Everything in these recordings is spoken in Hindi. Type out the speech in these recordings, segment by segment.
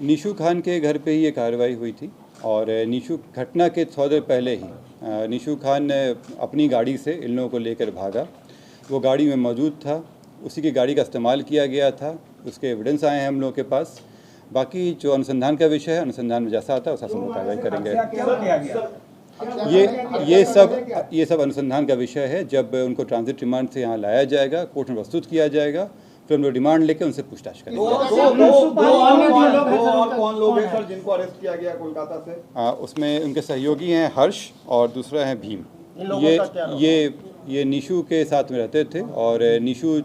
निशू खान के घर पे ही ये कार्रवाई हुई थी और निशू घटना के थोड़ी देर पहले ही निशू खान अपनी गाड़ी से इन लोगों को लेकर भागा। वो गाड़ी में मौजूद था, उसी की गाड़ी का इस्तेमाल किया गया था, उसके एविडेंस आए हैं हम लोगों के पास। बाकी जो अनुसंधान का विषय है, अनुसंधान में जैसा आता है उस हम कार्रवाई करेंगे। ये सब अनुसंधान का विषय है। जब उनको ट्रांजिट रिमांड से यहाँ लाया जाएगा, कोर्ट में प्रस्तुत किया जाएगा, फिर हम लोग रिमांड लेकर उनसे पूछताछ करेंगे। कौन लोग हैं सर जिनको अरेस्ट किया गया कोलकाता से? उसमें उनके सहयोगी हैं हर्ष और दूसरा है भीम। ये निशू के साथ में रहते थे और निशू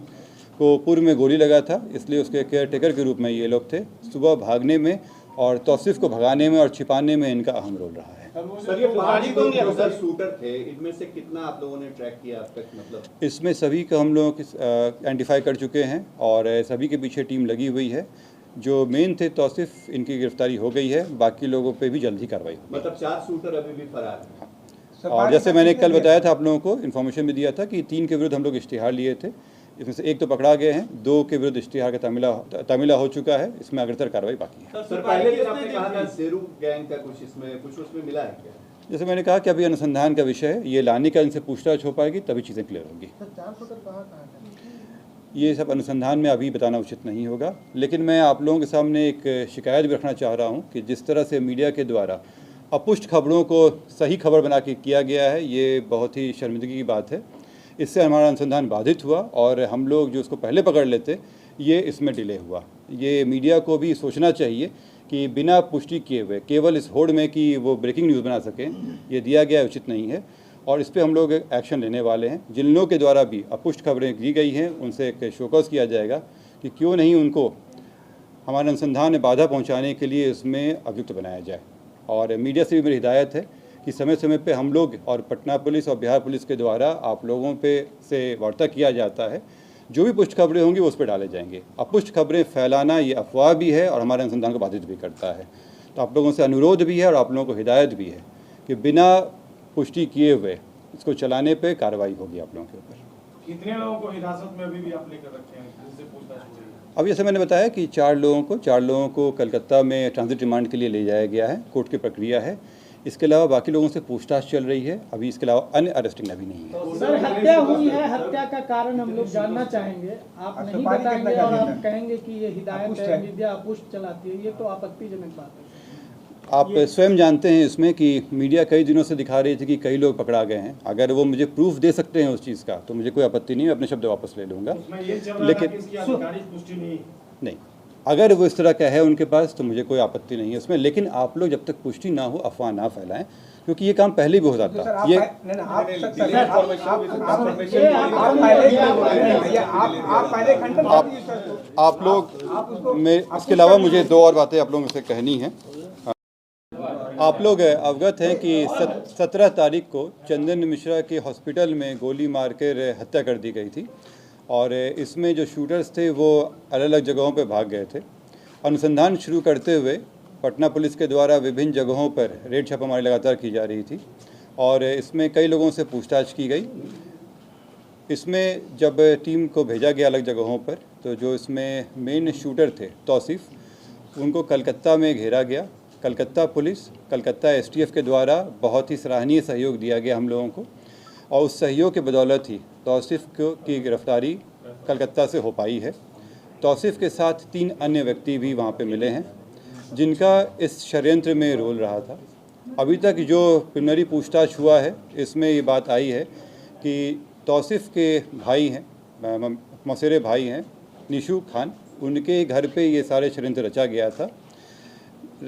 को पूर्व में गोली लगा था, इसलिए उसके केयर टेकर के रूप में ये लोग थे। सुबह भागने में और तौसीफ को भगाने में और छिपाने में इनका अहम रोल रहा है। सर, ये 5 शूटर थे, इनमें से कितना आप लोगों ने ट्रैक किया अब तक? मतलब इसमें सभी को हम लोग आइडेंटिफाई कर चुके हैं और सभी के पीछे टीम लगी हुई है। जो मेन थे तौसीफ, इनकी गिरफ्तारी हो गई है, बाकी लोगों पे भी जल्द ही कार्रवाई होगी। मतलब 4 शूटर अभी भी फरार हैं। और जैसे मैंने कल बताया था आप लोगों को, इन्फॉर्मेशन भी दिया था कि 3 के विरुद्ध हम लोग इश्तिहार लिए थे। इसमें से 1 तो पकड़ा गए हैं, 2 के विरुद्ध इश्तिहार का तामिला हो चुका है। इसमें अग्रतर कार्रवाई बाकी है। सर, पहले दिन आपने कहा था शेरू गैंग का कुछ उसमें मिला है क्या? जैसे मैंने कहा कि अभी अनुसंधान का विषय है, ये लाने का इनसे पूछताछ हो पाएगी तभी चीज़ें क्लियर होंगी। ये सब अनुसंधान में अभी बताना उचित नहीं होगा, लेकिन मैं आप लोगों के सामने एक शिकायत भी रखना चाह रहा हूँ कि जिस तरह से मीडिया के द्वारा अपुष्ट खबरों को सही खबर बना के किया गया है, ये बहुत ही शर्मिंदगी की बात है। इससे हमारा अनुसंधान बाधित हुआ और हम लोग जो उसको पहले पकड़ लेते, ये इसमें डिले हुआ। ये मीडिया को भी सोचना चाहिए कि बिना पुष्टि किए हुए केवल इस होड़ में कि वो ब्रेकिंग न्यूज़ बना सकें, ये दिया गया उचित नहीं है और इस पर हम लोग एक्शन लेने वाले हैं। जिन लोगों के द्वारा भी अपुष्ट खबरें दी गई हैं, उनसे एक शोकॉज किया जाएगा कि क्यों नहीं उनको हमारे अनुसंधान में बाधा पहुंचाने के लिए इसमें अभियुक्त बनाया जाए। और मीडिया से भी मेरी हिदायत है कि समय समय पे हम लोग और पटना पुलिस और बिहार पुलिस के द्वारा आप लोगों पे से वार्ता किया जाता है। जो भी पुष्ट खबरें होंगी वो उस पर डाले जाएंगे। अपुष्ट खबरें फैलाना ये अफवाह भी है और हमारे अनुसंधान को बाधित भी करता है। तो आप लोगों से अनुरोध भी है और आप लोगों को हिदायत भी है कि बिना पुष्टि किए हुए इसको चलाने पे कार्रवाई होगी आप लोगों के ऊपर। कितने लोगों को हिरासत में अभी भी आप लेकर रखे हैं, जिससे पूछताछ हो रही है? अब जैसे मैंने बताया कि 4 लोगों को कलकत्ता में ट्रांजिट रिमांड के लिए ले जाया गया है, कोर्ट की प्रक्रिया है। इसके अलावा बाकी लोगों से पूछताछ चल रही है। अभी इसके अलावा अन्य अरेस्टिंग अभी नहीं है। सर, हत्या हुई है, हत्या का कारण हम लोग जानना चाहेंगे। आप नहीं बताएंगे और आप कहेंगे कि ये हिदायत है, मीडिया अपुष्ट चलाती है, ये तो आपत्तिजनक बात है। आप स्वयं जानते हैं इसमें कि मीडिया कई दिनों से दिखा रही थी कि कई लोग पकड़ा गए हैं। अगर वो मुझे प्रूफ दे सकते हैं उस चीज़ का तो मुझे कोई आपत्ति नहीं है, अपने शब्द वापस ले लूँगा। लेकिन नहीं, अगर वो इस तरह का है उनके पास तो मुझे कोई आपत्ति नहीं है उसमें। लेकिन आप लोग जब तक पुष्टि ना हो अफवाह ना फैलाएं, क्योंकि ये काम पहले भी हो जाता है। आप लोग में इसके अलावा मुझे 2 और बातें आप लोगों से कहनी है। आप लोग अवगत हैं कि 17 तारीख को चंदन मिश्रा के हॉस्पिटल में गोली मार कर हत्या कर दी गई थी और इसमें जो शूटर्स थे वो अलग अलग जगहों पर भाग गए थे। अनुसंधान शुरू करते हुए पटना पुलिस के द्वारा विभिन्न जगहों पर रेड छापामारी लगातार की जा रही थी और इसमें कई लोगों से पूछताछ की गई। इसमें जब टीम को भेजा गया अलग जगहों पर, तो जो इसमें मेन शूटर थे तौसीफ, उनको कलकत्ता में घेरा गया। कलकत्ता पुलिस, कलकत्ता एसटीएफ के द्वारा बहुत ही सराहनीय सहयोग दिया गया हम लोगों को और उस सहयोग के बदौलत ही तौसीफ की गिरफ्तारी कलकत्ता से हो पाई है। तौसीफ के साथ 3 अन्य व्यक्ति भी वहाँ पे मिले हैं जिनका इस षड्यंत्र में रोल रहा था। अभी तक जो प्रिलिमिनरी पूछताछ हुआ है, इसमें ये बात आई है कि तौसीफ के भाई हैं, मौसेरे भाई हैं निशू खान, उनके घर पे ये सारे षड्यंत्र रचा गया था।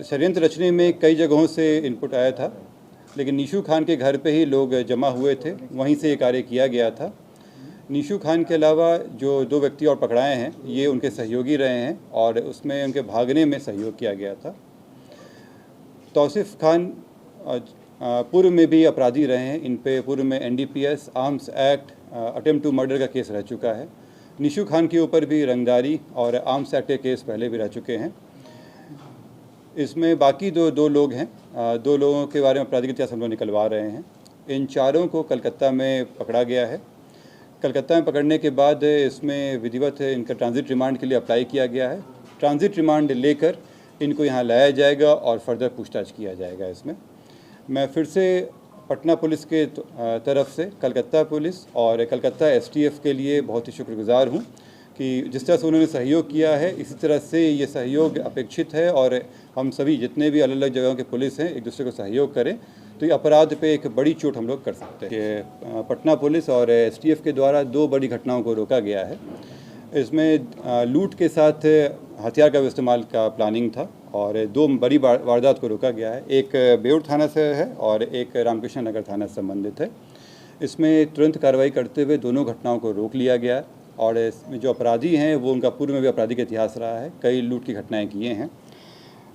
षड्यंत्र रचने में कई जगहों से इनपुट आया था, लेकिन निशू खान के घर पे ही लोग जमा हुए थे, वहीं से ये कार्य किया गया था। निशू खान के अलावा जो 2 व्यक्ति और पकड़ाए हैं, ये उनके सहयोगी रहे हैं और उसमें उनके भागने में सहयोग किया गया था। तौसीफ खान पूर्व में भी अपराधी रहे हैं, इन पे पूर्व में NDPS, arms act, attempt to murder का केस रह चुका है। निशू खान के ऊपर भी रंगदारी और आर्म्स एक्ट के केस पहले भी रह चुके हैं। इसमें बाकी दो लोग हैं, 2 लोगों के बारे में आपराधिक इतिहास हम लोग निकलवा रहे हैं। इन 4 को कलकत्ता में पकड़ा गया है। कलकत्ता में पकड़ने के बाद इसमें विधिवत इनका ट्रांजिट रिमांड के लिए अप्लाई किया गया है। ट्रांजिट रिमांड लेकर इनको यहाँ लाया जाएगा और फर्दर पूछताछ किया जाएगा इसमें। मैं फिर से पटना पुलिस के तरफ से कलकत्ता पुलिस और कलकत्ता STF के लिए बहुत ही शुक्रगुजार हूँ कि जिस तरह से उन्होंने सहयोग किया है, इसी तरह से ये सहयोग अपेक्षित है और हम सभी जितने भी अलग अलग जगहों के पुलिस हैं एक दूसरे को सहयोग करें तो ये अपराध पे एक बड़ी चोट हम लोग कर सकते हैं। कि पटना पुलिस और STF के द्वारा 2 बड़ी घटनाओं को रोका गया है। इसमें लूट के साथ हथियार का इस्तेमाल का प्लानिंग था और 2 बड़ी वारदात को रोका गया है। एक बेउर थाना से है और एक रामकृष्ण नगर थाना से संबंधित है। इसमें तुरंत कार्रवाई करते हुए दोनों घटनाओं को रोक लिया गया है और इसमें जो अपराधी हैं वो उनका पूर्व में भी आपराधिक इतिहास रहा है, कई लूट की घटनाएं किए हैं।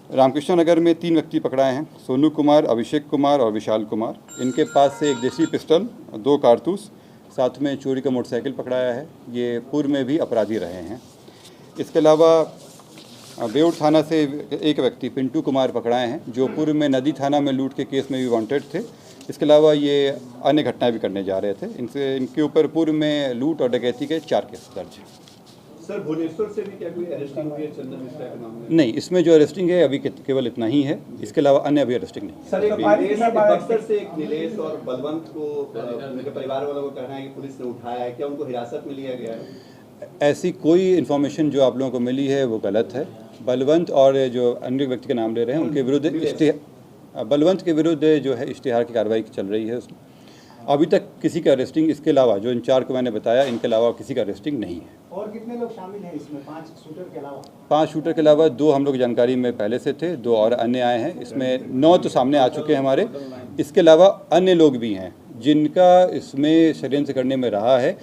रामकृष्ण नगर में 3 व्यक्ति पकड़ाए हैं, सोनू कुमार, अभिषेक कुमार और विशाल कुमार। इनके पास से एक देसी पिस्टल, 2 कारतूस, साथ में चोरी का मोटरसाइकिल पकड़ाया है। ये पूर्व में भी अपराधी रहे हैं। इसके अलावा बेउर थाना से एक व्यक्ति पिंटू कुमार पकड़ाए हैं जो पूर्व में नदी थाना में लूट के केस में भी वांटेड थे। इसके अलावा ये अन्य घटनाएं भी करने जा रहे थे। इनके ऊपर पूर्व में लूट और डकैती के 4 केस दर्ज हैं। सर, भुवनेश्वर से भी क्या कोई अरेस्टिंग हुई है चंदन मिश्रा के मामले में? नहीं, इसमें जो अरेस्टिंग है अभी केवल इतना ही है। इसके अलावा अन्य अभी अरेस्टिंग नहीं है। सर, एक बक्सर से एक नीलेश और बलवंत को उनके परिवार वालों को कहना है कि पुलिस ने उठाया है, क्या उनको हिरासत में लिया गया है? ऐसी कोई इन्फॉर्मेशन जो आप लोगों को मिली है वो गलत है। बलवंत और जो अन्य व्यक्ति का नाम ले रहे हैं उनके विरुद्ध बलवंत के विरुद्ध जो है इश्तिहार की कार्रवाई चल रही है। उसमें अभी तक किसी का अरेस्टिंग, इसके अलावा जो इन 4 को मैंने बताया, इनके अलावा किसी का अरेस्टिंग नहीं है। और कितने लोग शामिल हैं इसमें 5 शूटर के अलावा? 5 शूटर के अलावा 2 हम लोग जानकारी में पहले से थे, 2 और अन्य आए हैं। इसमें 9 तो सामने आ चुके हैं हमारे। इसके अलावा अन्य लोग भी हैं जिनका इसमें षड्यंत्र करने में रहा है।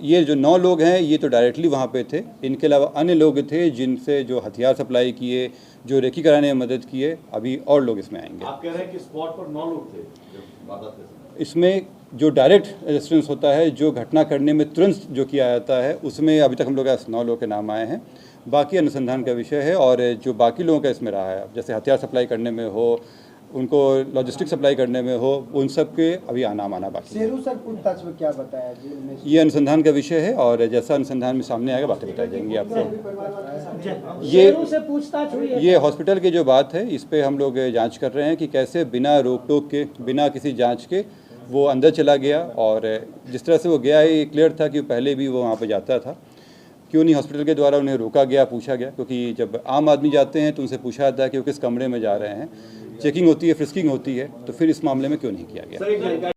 ये जो 9 लोग हैं ये तो डायरेक्टली वहाँ पे थे। इनके अलावा अन्य लोग थे जिनसे जो हथियार सप्लाई किए, जो रेकी कराने में मदद किए। अभी और लोग इसमें आएंगे। आप कह रहे हैं कि स्पॉट पर 9 लोग थे? इसमें जो डायरेक्ट रेजिस्टेंस होता है, जो घटना करने में तुरंत जो किया जाता है, उसमें अभी तक हम लोग 9 लोगों के नाम आए हैं। बाकी अनुसंधान का विषय है और जो बाकी लोगों का इसमें रहा है, जैसे हथियार सप्लाई करने में हो, उनको लॉजिस्टिक सप्लाई करने में हो, उन सब के अभी नाम आना बाकी है। शेरू सर पूछताछ में क्या बताया जी? ये अनुसंधान का विषय है और जैसा अनुसंधान में सामने आएगा बातें बताई जाएंगी आपको। शेरू से पूछताछ हुई है? ये हॉस्पिटल की जो बात है इस पे हम लोग जांच कर रहे हैं कि कैसे बिना रोक टोक के, बिना किसी जांच के वो अंदर चला गया और जिस तरह से वो गया है ये क्लियर था कि पहले भी वो वहाँ पे जाता था। क्यों नहीं हॉस्पिटल के द्वारा उन्हें रोका गया, पूछा गया? क्योंकि जब आम आदमी जाते हैं तो उनसे पूछा जाता है कि वो किस कमरे में जा रहे हैं, चेकिंग होती है, फ्रिस्किंग होती है, तो फिर इस मामले में क्यों नहीं किया गया?